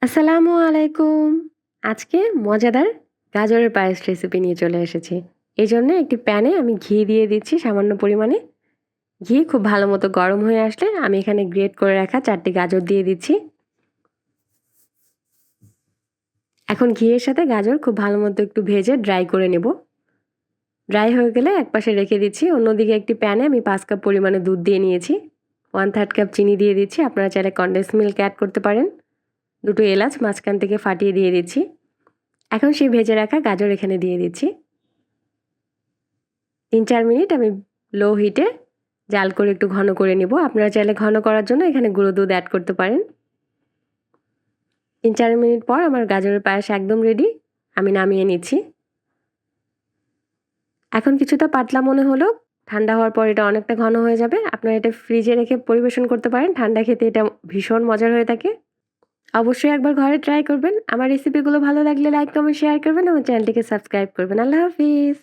আসসালামু আলাইকুম। আজকে মজাদার গাজরের পায়েস রেসিপি নিয়ে চলে এসেছি। এজন্য একটি প্যানে আমি ঘি দিয়ে দিচ্ছি সামান্য পরিমাণে। ঘি খুব ভালো মতো গরম হয়ে আসলে আমি এখানে গ্রেট করে রাখা 4টি গাজর দিয়ে দিচ্ছি। এখন ঘিয়ের সাথে গাজর খুব ভালো মতো একটু ভেজে ড্রাই করে নেব। ড্রাই হয়ে গেলে একপাশে রেখে দিচ্ছি। অন্যদিকে একটি প্যানে আমি 5 কাপ পরিমাণে দুধ দিয়ে নিয়েছি। 1/3 কাপ চিনি দিয়ে দিচ্ছি। আপনারা চাইলে কনডেন্স মিল্ক অ্যাড করতে পারেন। 2টো এলাচ মাঝখান থেকে ফাটিয়ে দিয়ে দিচ্ছি। এখন সেই ভেজে রাখা গাজর এখানে দিয়ে দিচ্ছি। 3-4 মিনিট আমি লো হিটে জাল করে একটু ঘন করে নিব। আপনারা চাইলে ঘন করার জন্য এখানে গুঁড়ো দুধ অ্যাড করতে পারেন। 3-4 মিনিট পর আমার গাজরের পায়েস একদম রেডি। আমি নামিয়ে নিচ্ছি। এখন কিছুটা পাতলা মনে হলেও ঠান্ডা হওয়ার পর এটা অনেকটা ঘন হয়ে যাবে। আপনারা এটা ফ্রিজে রেখে পরিবেশন করতে পারেন। ঠান্ডা খেতে এটা ভীষণ মজার হয়ে থাকে। অবশ্যই একবার ঘরে ট্রাই করবেন। আমার রেসিপিগুলো ভালো লাগলে লাইক, কমেন্ট, শেয়ার করবেন। আমার চ্যানেলটিকে সাবস্ক্রাইব করবেন। আল্লাহ হাফিজ।